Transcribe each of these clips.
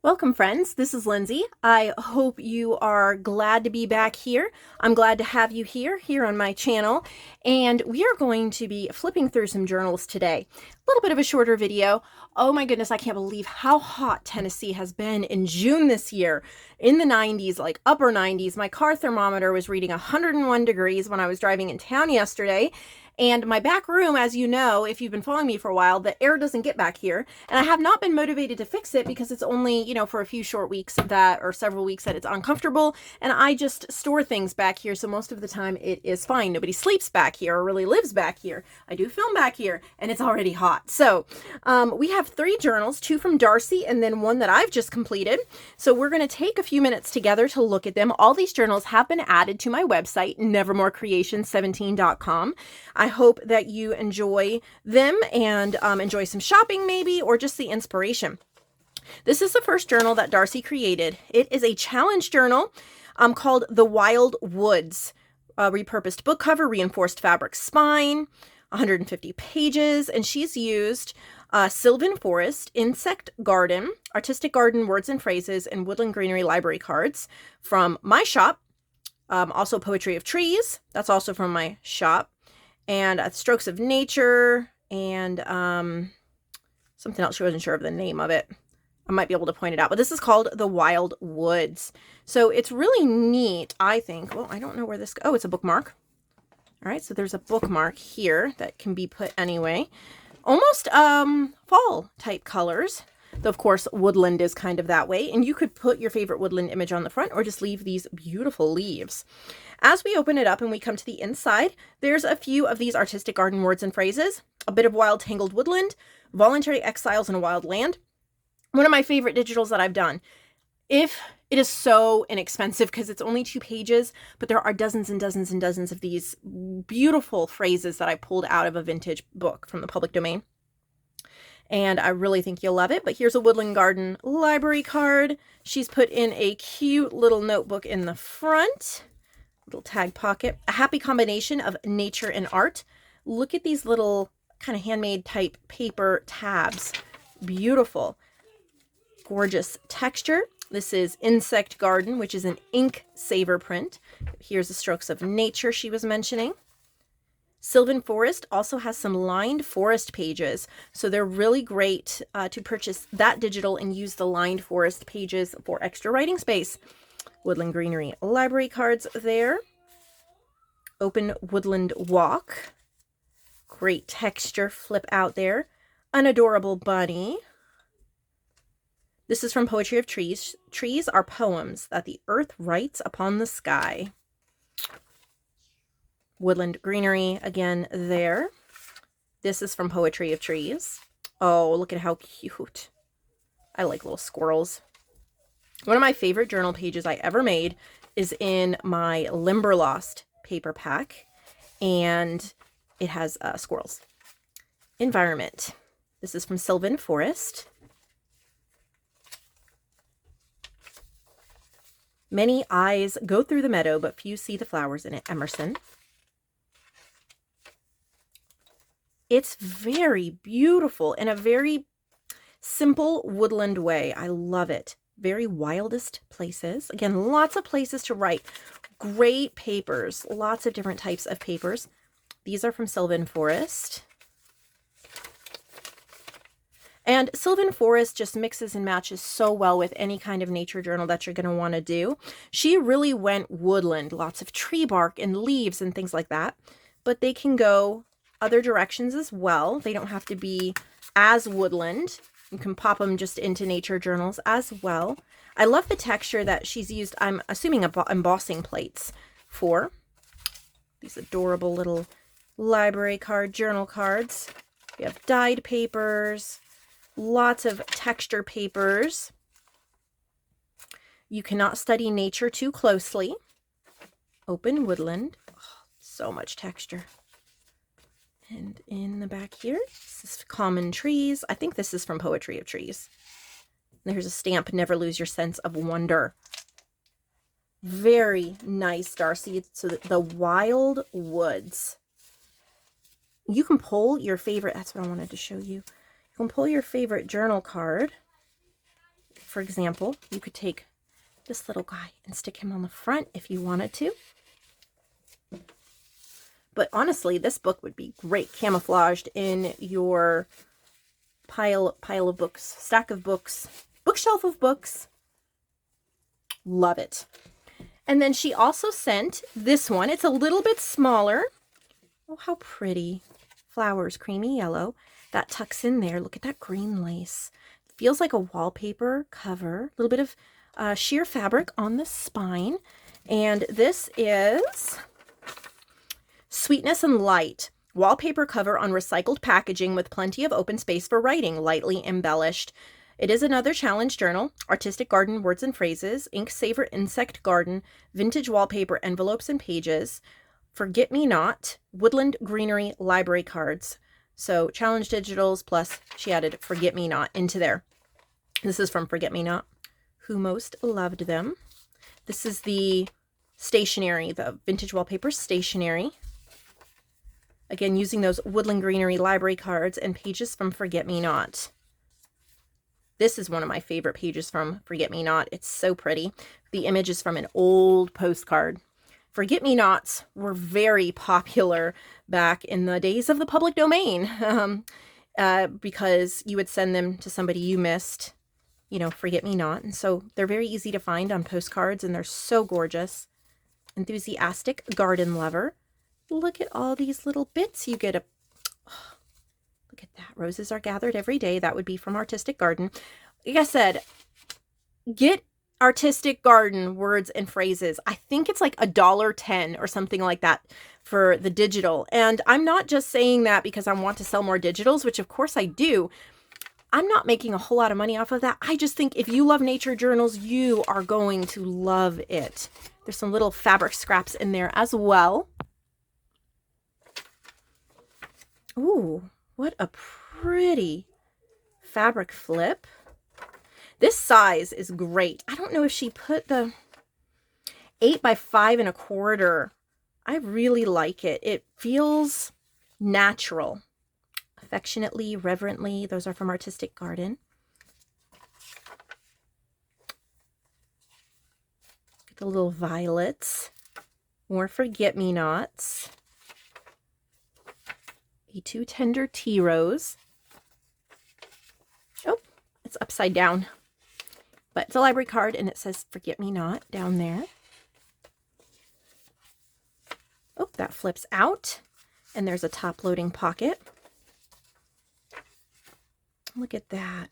Welcome, friends. This is Lindsay. I hope you are glad to be back here. I'm glad to have you here on my channel. And we are going to be flipping through some journals today. A little bit of a shorter video. Oh my goodness, I can't believe how hot Tennessee has been in June this year. In the 90s, like upper 90s. My car thermometer was reading 101 degrees when I was driving in town yesterday. And my back room, as you know, if you've been following me for a while, the air doesn't get back here. And I have not been motivated to fix it because it's only, for a few short weeks or several weeks that it's uncomfortable. And I just store things back here. So most of the time it is fine. Nobody sleeps back here or really lives back here. I do film back here and it's already hot. So we have 3 journals, 2 from Darcy and then 1 that I've just completed. So we're going to take a few minutes together to look at them. All these journals have been added to my website, nevermorecreation17.com. I hope that you enjoy them and enjoy some shopping maybe, or just the inspiration. This is the first journal that Darcy created. It is a challenge journal called The Wild Woods. Repurposed book cover, reinforced fabric spine, 150 pages, and she's used Sylvan Forest, Insect Garden, Artistic Garden Words and Phrases, and Woodland Greenery library cards from my shop. Also Poetry of Trees, that's also from my shop. And Strokes of Nature, and something else she wasn't sure of the name of it. I might be able to point it out, but this is called The Wild Woods. So it's really neat, I think. Well, I don't know where this goes. Oh, it's a bookmark. All right, so there's a bookmark here that can be put anyway. Almost fall type colors. Though, of course, woodland is kind of that way. And you could put your favorite woodland image on the front or just leave these beautiful leaves. As we open it up and we come to the inside, there's a few of these artistic garden words and phrases. A bit of wild tangled woodland, voluntary exiles in a wild land. One of my favorite digitals that I've done. If it is so inexpensive because it's only 2 pages, but there are dozens and dozens and dozens of these beautiful phrases that I pulled out of a vintage book from the public domain. And I really think you'll love it. But here's a Woodland Garden library card. She's put in a cute little notebook in the front. Little tag pocket. A happy combination of nature and art. Look at these little kind of handmade type paper tabs. Beautiful. Gorgeous texture. This is Insect Garden, which is an ink saver print. Here's the Strokes of Nature she was mentioning. Sylvan Forest also has some lined forest pages, so they're really great to purchase that digital and use the lined forest pages for extra writing space. Woodland Greenery library cards there. Open Woodland Walk. Great texture flip out there. An adorable bunny. This is from Poetry of Trees. Trees are poems that the earth writes upon the sky. Woodland Greenery again there. This is from Poetry of Trees. Oh, look at how cute. I like little squirrels. One of my favorite journal pages I ever made is in my Limberlost paper pack, and it has squirrels. Environment. This is from Sylvan Forest. Many eyes go through the meadow, but few see the flowers in it. Emerson. It's very beautiful in a very simple woodland way. I love it. Very wildest places. Again, lots of places to write. Great papers. Lots of different types of papers. These are from Sylvan Forest. And Sylvan Forest just mixes and matches so well with any kind of nature journal that you're going to want to do. She really went woodland. Lots of tree bark and leaves and things like that. But they can go other directions as well. They don't have to be as woodland. You can pop them just into nature journals as well. I love the texture that she's used, I'm assuming embossing plates for. These adorable little library card journal cards. We have dyed papers, lots of texture papers. You cannot study nature too closely. Open woodland. Oh, so much texture. And in the back here, this is Common Trees. I think this is from Poetry of Trees. There's a stamp, Never Lose Your Sense of Wonder. Very nice, Darcy. So the Wild Woods. You can pull your favorite, that's what I wanted to show you. You can pull your favorite journal card For example, you could take this little guy and stick him on the front if you wanted to. But honestly, this book would be great camouflaged in your pile of books, stack of books, bookshelf of books. Love it. And then she also sent this one. It's a little bit smaller. Oh, how pretty. Flowers, creamy yellow. That tucks in there. Look at that green lace. Feels like a wallpaper cover. A little bit of sheer fabric on the spine. And this is Sweetness and Light. Wallpaper cover on recycled packaging with plenty of open space for writing, lightly embellished. It is another challenge journal, artistic garden words and phrases, ink saver insect garden, vintage wallpaper envelopes and pages, forget-me-not, woodland greenery library cards. So challenge digitals plus she added forget-me-not into there. This is from Forget-Me-Not, Who Most Loved Them. This is the stationery, the vintage wallpaper stationery. Again, using those woodland greenery library cards and pages from Forget-Me-Not. This is one of my favorite pages from Forget-Me-Not. It's so pretty. The image is from an old postcard. Forget-Me-Nots were very popular back in the days of the public domain because you would send them to somebody you missed, you know, Forget-Me-Not. And so they're very easy to find on postcards and they're so gorgeous. Enthusiastic garden lover. Look at all these little bits you get. Look at that. Roses are gathered every day. That would be from Artistic Garden. Like I said, get Artistic Garden words and phrases. I think it's like $1.10 or something like that for the digital. And I'm not just saying that because I want to sell more digitals, which of course I do. I'm not making a whole lot of money off of that. I just think if you love nature journals, you are going to love it. There's some little fabric scraps in there as well. Ooh, what a pretty fabric flip. This size is great. I don't know if she put the 8 by 5 1/4. I really like it. It feels natural. Affectionately, reverently. Those are from Artistic Garden. Get the little violets. More forget-me-nots. A Too Tender Tea Rose. Oh, it's upside down. But it's a library card and it says Forget-Me-Not down there. Oh, that flips out. And there's a top-loading pocket. Look at that.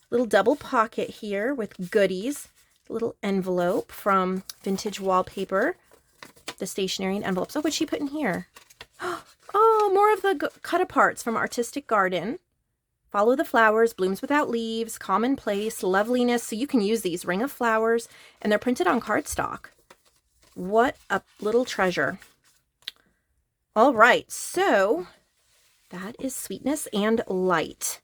Little double pocket here with goodies. A little envelope from Vintage Wallpaper. The stationery and envelopes. Oh, what'd she put in here? Oh, more of the cut-aparts from Artistic Garden. Follow the flowers, blooms without leaves, commonplace, loveliness. So you can use these, ring of flowers, and they're printed on cardstock. What a little treasure. All right, so that is Sweetness and Light.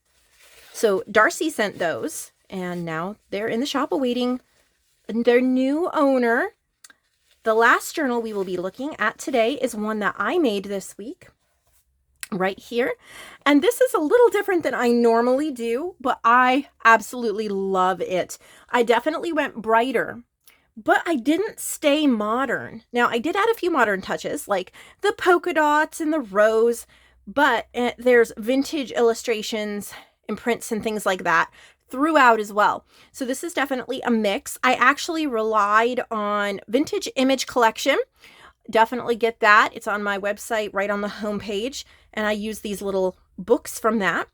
So Darcy sent those, and now they're in the shop awaiting their new owner. The last journal we will be looking at today is one that I made this week. Right here. And this is a little different than I normally do, but I absolutely love it. I definitely went brighter, but I didn't stay modern. Now, I did add a few modern touches, like the polka dots and the rose, but there's vintage illustrations and prints and things like that throughout as well. So this is definitely a mix. I actually relied on Vintage Image Collection. Definitely get that. It's on my website right on the homepage. And I use these little books from that.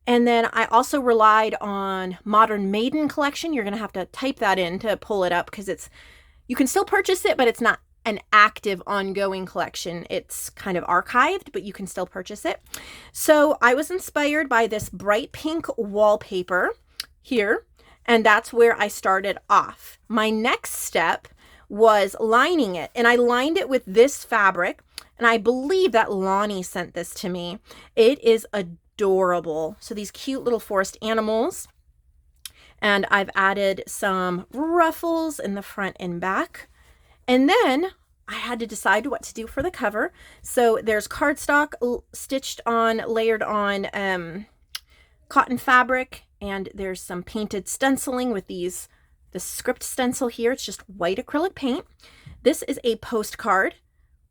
And then I also relied on Modern Maiden Collection. You're going to have to type that in to pull it up because you can still purchase it, but it's not an active ongoing collection. It's kind of archived, but you can still purchase it. So I was inspired by this bright pink wallpaper here. And that's where I started off. My next step was lining it. And I lined it with this fabric. And I believe that Lonnie sent this to me. It is adorable. So these cute little forest animals. And I've added some ruffles in the front and back. And then I had to decide what to do for the cover. So there's cardstock stitched on, layered on cotton fabric. And there's some painted stenciling with the script stencil here. It's just white acrylic paint. This is a postcard,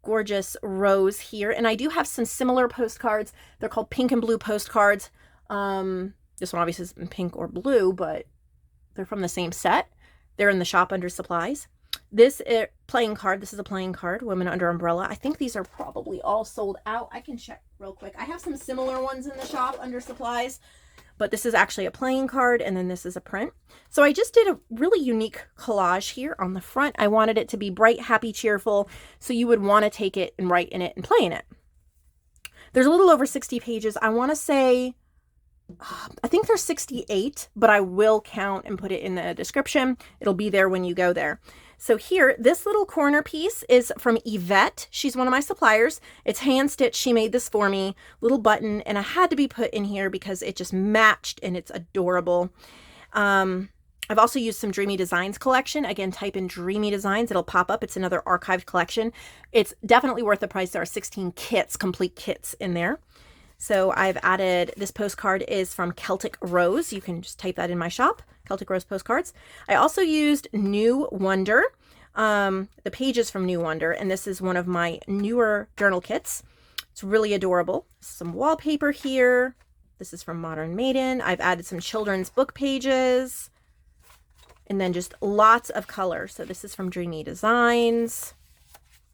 gorgeous rose here. And I do have some similar postcards. They're called pink and blue postcards. This one obviously is in pink or blue, but they're from the same set. They're in the shop under supplies. This playing card, this is a playing card, Women Under Umbrella. I think these are probably all sold out. I can check real quick. I have some similar ones in the shop under supplies, but this is actually a playing card, and then this is a print. So I just did a really unique collage here on the front. I wanted it to be bright, happy, cheerful, so you would want to take it and write in it and play in it. There's a little over 60 pages. I want to say, I think there's 68, but I will count and put it in the description. It'll be there when you go there. So here, this little corner piece is from Yvette. She's one of my suppliers. It's hand stitched. She made this for me, little button, and I had to be put in here because it just matched and it's adorable. I've also used some Dreamy Designs collection. Again, type in Dreamy Designs. It'll pop up. It's another archived collection. It's definitely worth the price. There are 16 kits, complete kits in there. So I've added, this postcard is from Celtic Rose. You can just type that in my shop, Celtic Rose postcards. I also used New Wonder, the pages from New Wonder, and this is one of my newer journal kits. It's really adorable. Some wallpaper here. This is from Modern Maiden. I've added some children's book pages, and then just lots of color. So this is from Dreamy Designs.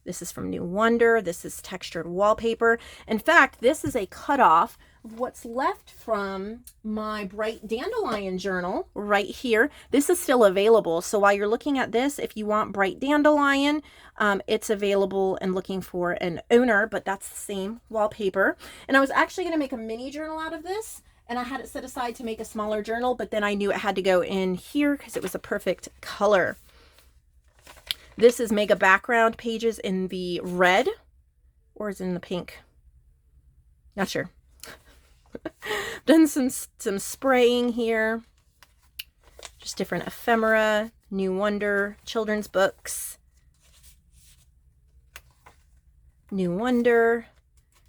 This is from New Wonder. This is textured wallpaper. In fact, this is a cutoff of what's left from my Bright Dandelion journal right here. This is still available. So while you're looking at this, if you want Bright Dandelion, it's available and looking for an owner, but that's the same wallpaper. And I was actually going to make a mini journal out of this, and I had it set aside to make a smaller journal, but then I knew it had to go in here because it was a perfect color. This is Mega Background pages in the red, or is it in the pink? Not sure. Done some spraying here. Just different ephemera, New Wonder, children's books. New Wonder.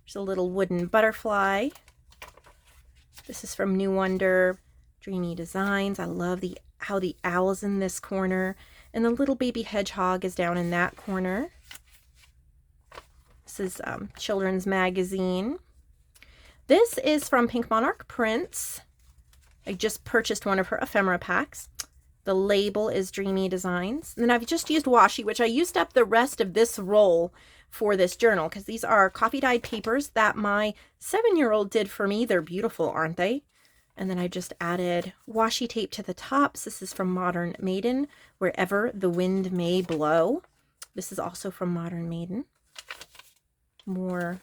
There's a little wooden butterfly. This is from New Wonder, Dreamy Designs. I love how the owl's in this corner. And the little baby hedgehog is down in that corner. This is Children's Magazine. This is from Pink Monarch Prints. I just purchased one of her ephemera packs. The label is Dreamy Designs. And then I've just used washi, which I used up the rest of this roll for this journal because these are coffee dyed papers that my 7-year-old did for me. They're beautiful, aren't they? And then I just added washi tape to the tops. This is from Modern Maiden, Wherever the Wind May Blow. This is also from Modern Maiden. More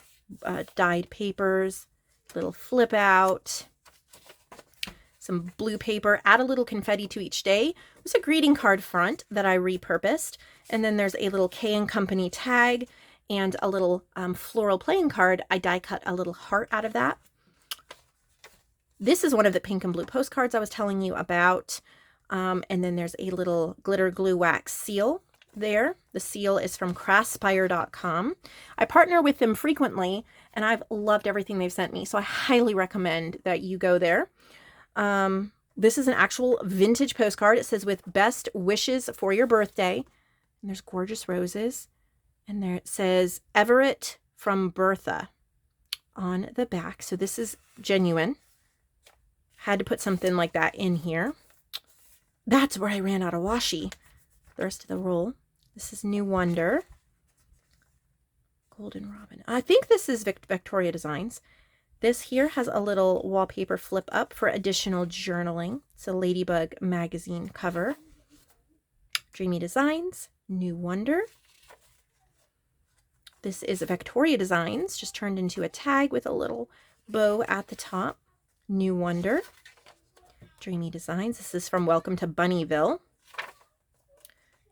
dyed papers, little flip out, some blue paper. Add a little confetti to each day. There's a greeting card front that I repurposed. And then there's a little K & Company tag and a little floral playing card. I die cut a little heart out of that. This is one of the pink and blue postcards I was telling you about. And then there's a little glitter glue wax seal there. The seal is from craftspire.com. I partner with them frequently, and I've loved everything they've sent me. So I highly recommend that you go there. This is an actual vintage postcard. It says, with best wishes for your birthday. And there's gorgeous roses. And there it says, Everett from Bertha on the back. So this is genuine. Had to put something like that in here. That's where I ran out of washi. The rest of the roll. This is New Wonder. Golden Robin. I think this is Victoria Designs. This here has a little wallpaper flip up for additional journaling. It's a Ladybug magazine cover. Dreamy Designs. New Wonder. This is Victoria Designs, just turned into a tag with a little bow at the top. New Wonder. Dreamy Designs. This is from Welcome to Bunnyville.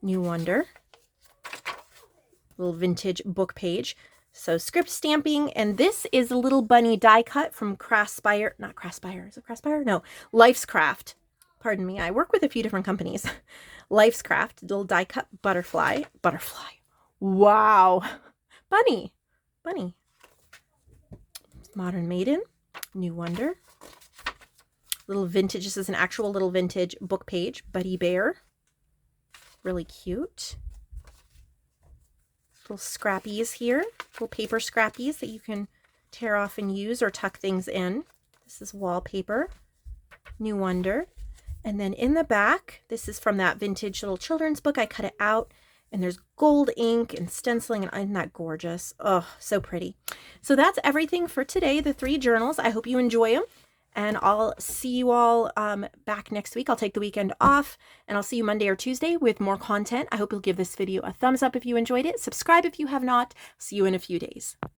New Wonder. Little vintage book page. So script stamping, and this is a little bunny die cut from Craftspire. Not Craftspire. Is it Craftspire? No. Life's Craft. Pardon me. I work with a few different companies. Life's Craft. Little die cut butterfly. Butterfly. Wow. Bunny. Bunny. Modern Maiden. New Wonder. Little vintage. This is an actual little vintage book page. Buddy Bear. Really cute. Little scrappies here. Little paper scrappies that you can tear off and use or tuck things in. This is wallpaper. New Wonder. And then in the back, this is from that vintage little children's book. I cut it out. And there's gold ink and stenciling, and isn't that gorgeous? Oh, so pretty. So that's everything for today, the 3 journals. I hope you enjoy them, and I'll see you all back next week. I'll take the weekend off, and I'll see you Monday or Tuesday with more content. I hope you'll give this video a thumbs up if you enjoyed it. Subscribe if you have not. See you in a few days.